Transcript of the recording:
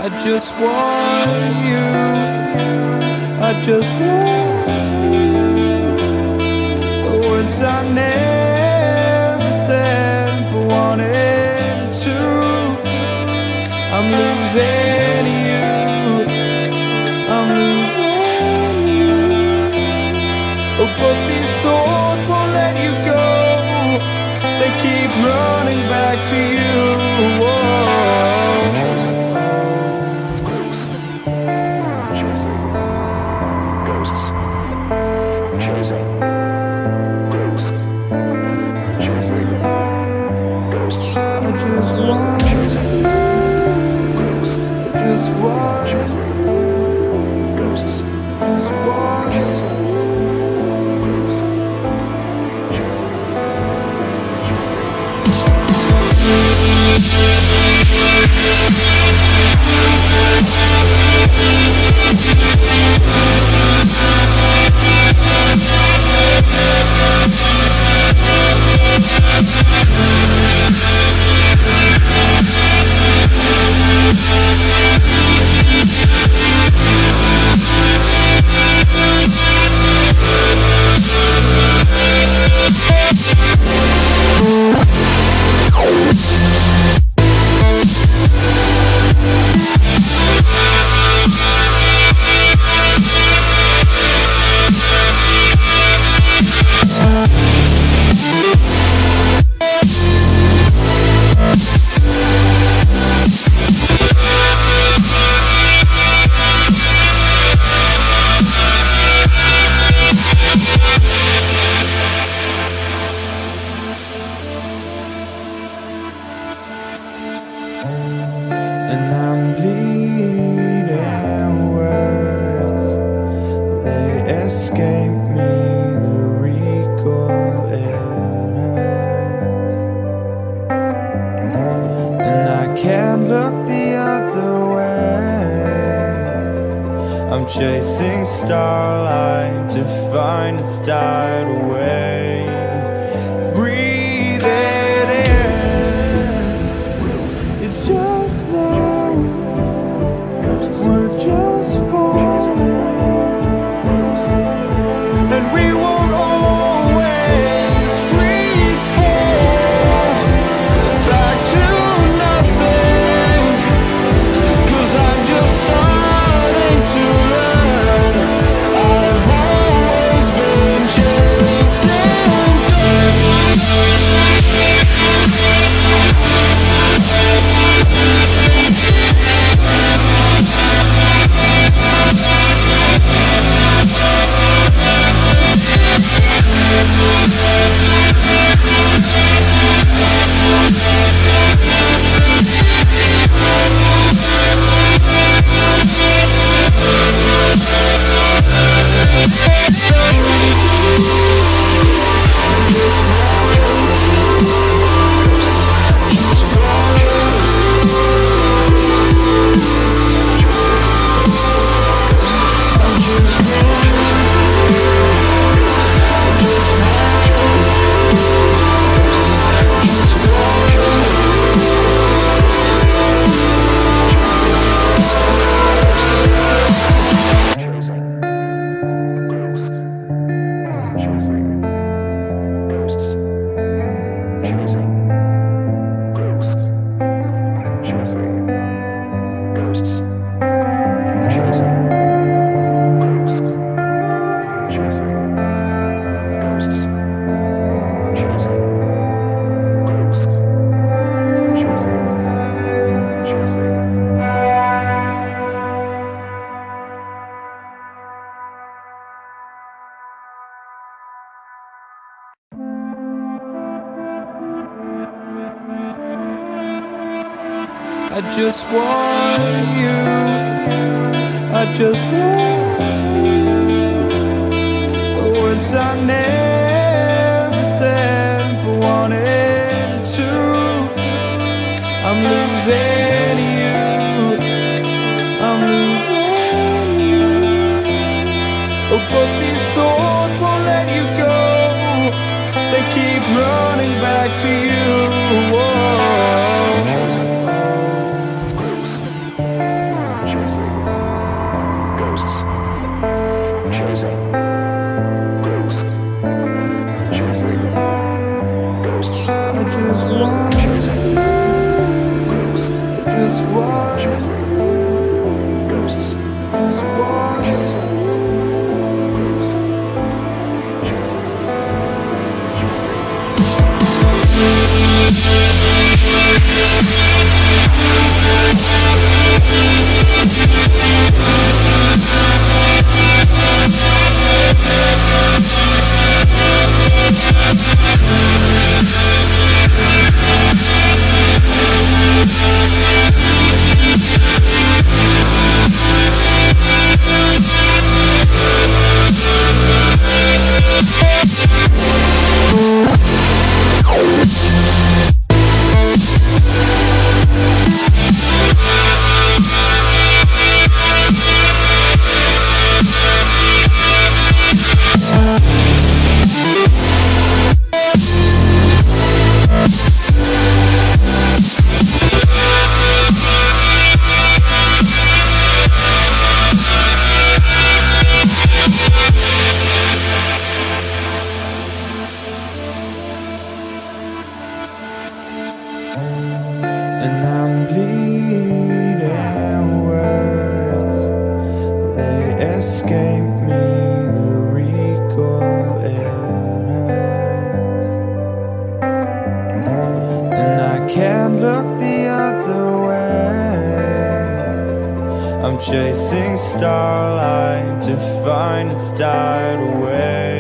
I just want you. I just want you. The words I never said but wanted to. I'm losing you. I'm losing you. Oh, but these thoughts won't let you go. They keep running back to you. Whoa. And I'm bleeding words, they escape me, the recall enters. And I can't look the other way. I'm chasing starlight to find it's died away. Breathe it in, it's just now, we're just falling, and we won't always free fall back to nothing, 'cause I'm just starting to learn. I've always been chasing I just want you. I just want you. The words I never said but wanted to. I'm losing you. I'm losing you. Oh, but these thoughts won't let you go. They keep running back to you. Whoa. I just want you. Just want you. Just want you. And I'm bleeding words, they escape me, the recall it hurts. And I can't look the other way, I'm chasing starlight to find a start away.